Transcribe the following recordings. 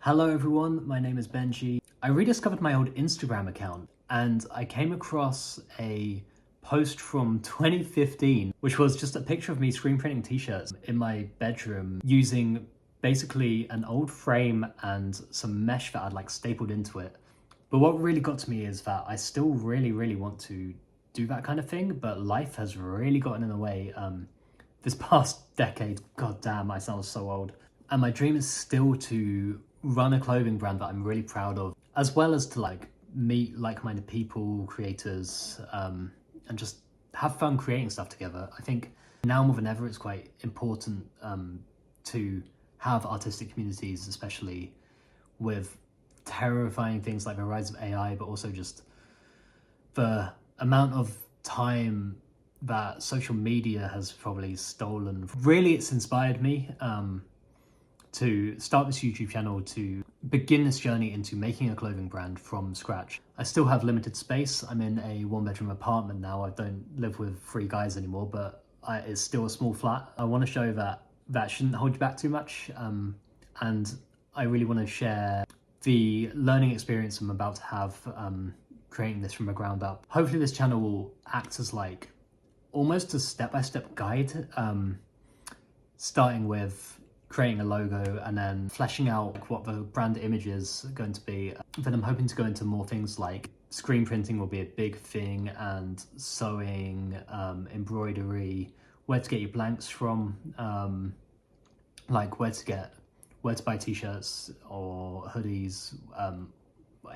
Hello everyone, my name is Benji. I rediscovered my old Instagram account and I came across a post from 2015, which was just a picture of me screen printing t-shirts in my bedroom using basically an old frame and some mesh that I'd like stapled into it. But what really got to me is that I still really want to do that kind of thing, but life has really gotten in the way. This past decade, god damn, I sound so old. And my dream is still to run a clothing brand that I'm really proud of, as well as to like meet like-minded people, creators, and just have fun creating stuff together. I think now more than ever, it's quite important to have artistic communities, especially with terrifying things like the rise of AI, but also just the amount of time that social media has probably stolen. Really, it's inspired me to start this YouTube channel, to begin this journey into making a clothing brand from scratch. I still have limited space. I'm in a one-bedroom apartment now. I don't live with 3 guys anymore, but it's still a small flat. I want to show that that shouldn't hold you back too much, and I really want to share the learning experience I'm about to have creating this from the ground up. Hopefully this channel will act as like almost a step-by-step guide, starting with creating a logo and then fleshing out what the brand image is going to be. Then I'm hoping to go into more things like screen printing will be a big thing, and sewing, embroidery, where to get your blanks from, like where to buy t-shirts or hoodies,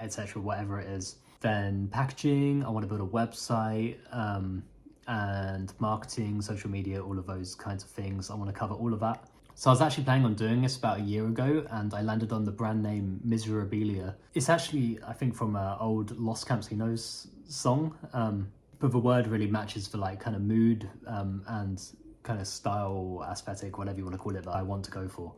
etc., whatever it is. Then packaging, I want to build a website, and marketing, social media, all of those kinds of things. I want to cover all of that. So I was actually planning on doing this about a year ago, and I landed on the brand name Miserabilia. It's actually, I think, from an old Los Campesinos song, but the word really matches the like kind of mood and kind of style, aesthetic, whatever you want to call it, that I want to go for.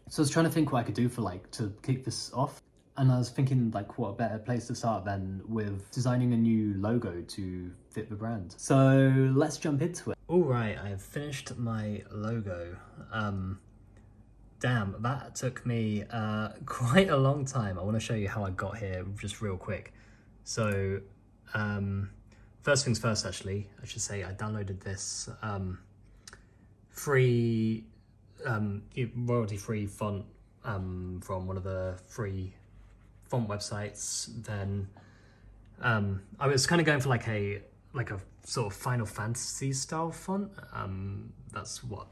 So I was trying to think what I could do for like to kick this off. And I was thinking like what a better place to start than with designing a new logo to fit the brand. So let's jump into it. All right, I have finished my logo. Damn, that took me quite a long time. I want to show you how I got here just real quick. So first things first, actually, I should say I downloaded this free, royalty-free font from one of the free font websites. Then I was kind of going for like a sort of Final Fantasy style font. That's what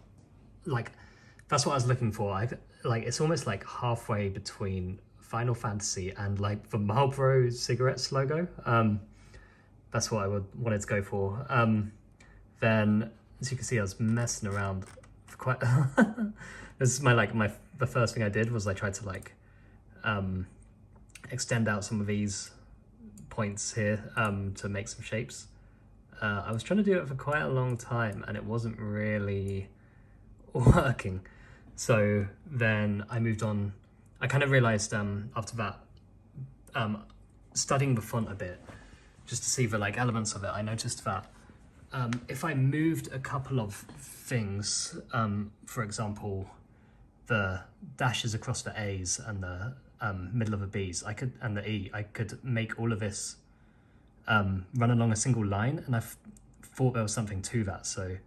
I was looking for. It's almost like halfway between Final Fantasy and like the Marlboro cigarettes logo. That's what I wanted to go for. Then, as you can see, I was messing around for quite. This is the first thing I did was I tried to like extend out some of these points here to make some shapes. I was trying to do it for quite a long time and it wasn't really working. So then I moved on. I kind of realized after that, studying the font a bit, just to see the like elements of it, I noticed that if I moved a couple of things, for example, the dashes across the A's and the middle of the B's, and the E, I could make all of this run along a single line, and I thought there was something to that. So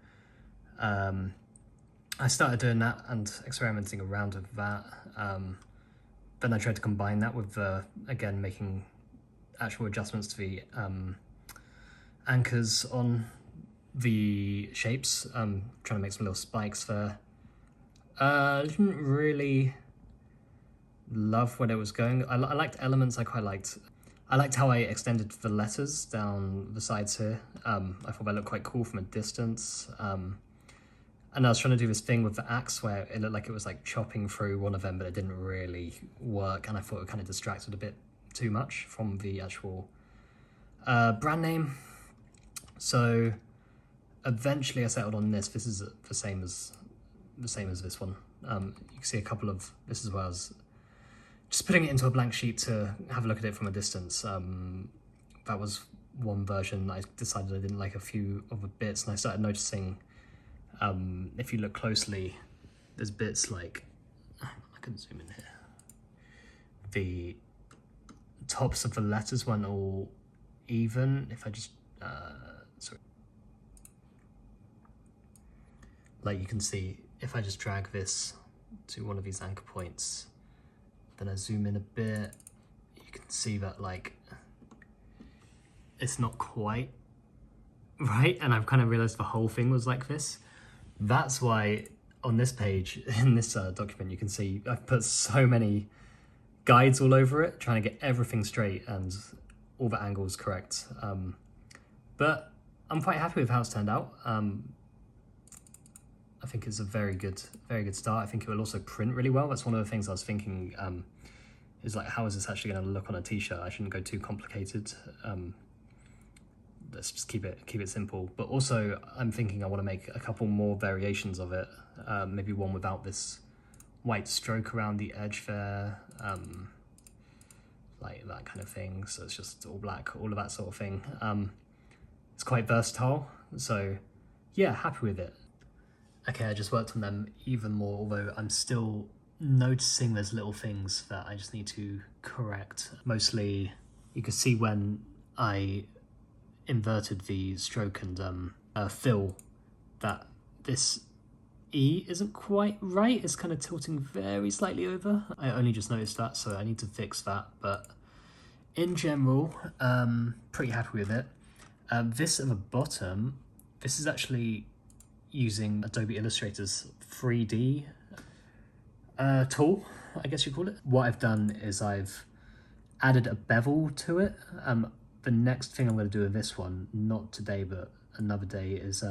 I started doing that and experimenting around with that. Then I tried to combine that with again making actual adjustments to the anchors on the shapes. Trying to make some little spikes there. I didn't really love where it was going. I liked elements. I liked how I extended the letters down the sides here. I thought that looked quite cool from a distance. And I was trying to do this thing with the axe where it looked like it was like chopping through one of them, but it didn't really work. And I thought it kind of distracted a bit too much from the actual brand name. So eventually I settled on this. This is the same as this one. You can see a couple of, this is where I was just putting it into a blank sheet to have a look at it from a distance. That was one version. I decided I didn't like a few of the bits, and I started noticing, if you look closely, there's bits like, I can zoom in here. the tops of the letters weren't all even. If I just, sorry. Like you can see, if I just drag this to one of these anchor points, then I zoom in a bit, you can see that like, it's not quite right. And I've kind of realized the whole thing was like this. That's why on this page, in this document, you can see I've put so many guides all over it, trying to get everything straight and all the angles correct. But I'm quite happy with how it's turned out. I think it's a very good start. I think it will also print really well. That's one of the things I was thinking, is like, how is this actually going to look on a t-shirt? I shouldn't go too complicated. Let's just keep it simple. But also, I'm thinking I want to make a couple more variations of it. Maybe one without this white stroke around the edge there, like that kind of thing. So it's just all black, all of that sort of thing. It's quite versatile. So yeah, happy with it. Okay, I just worked on them even more, although I'm still noticing there's little things that I just need to correct. Mostly, you can see when I inverted the stroke and fill that this E isn't quite right. It's kind of tilting very slightly over. I only just noticed that, so I need to fix that. But in general, pretty happy with it. This at the bottom, this is actually using Adobe Illustrator's 3D tool, I guess you call it. What I've done is I've added a bevel to it. The next thing I'm going to do with this one, not today but another day, is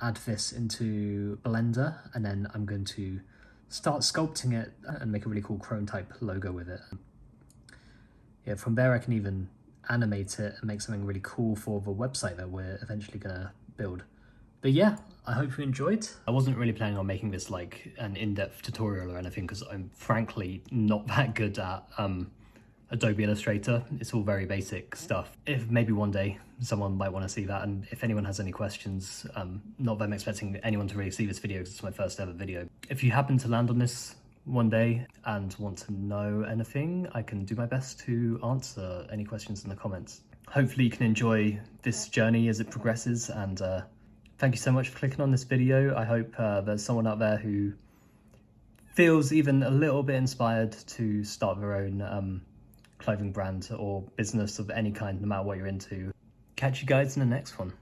add this into Blender, and then I'm going to start sculpting it and make a really cool Chrome type logo with it. Yeah, from there I can even animate it and make something really cool for the website that we're eventually going to build. But yeah, I hope you enjoyed. I wasn't really planning on making this like an in-depth tutorial or anything, because I'm frankly not that good at Adobe Illustrator. It's all very basic stuff. If maybe one day someone might want to see that, and if anyone has any questions, not that I'm expecting anyone to really see this video because it's my first ever video. If you happen to land on this one day and want to know anything, I can do my best to answer any questions in the comments. Hopefully you can enjoy this journey as it progresses, and thank you so much for clicking on this video. I hope there's someone out there who feels even a little bit inspired to start their own clothing brand or business of any kind, no matter what you're into. Catch you guys in the next one.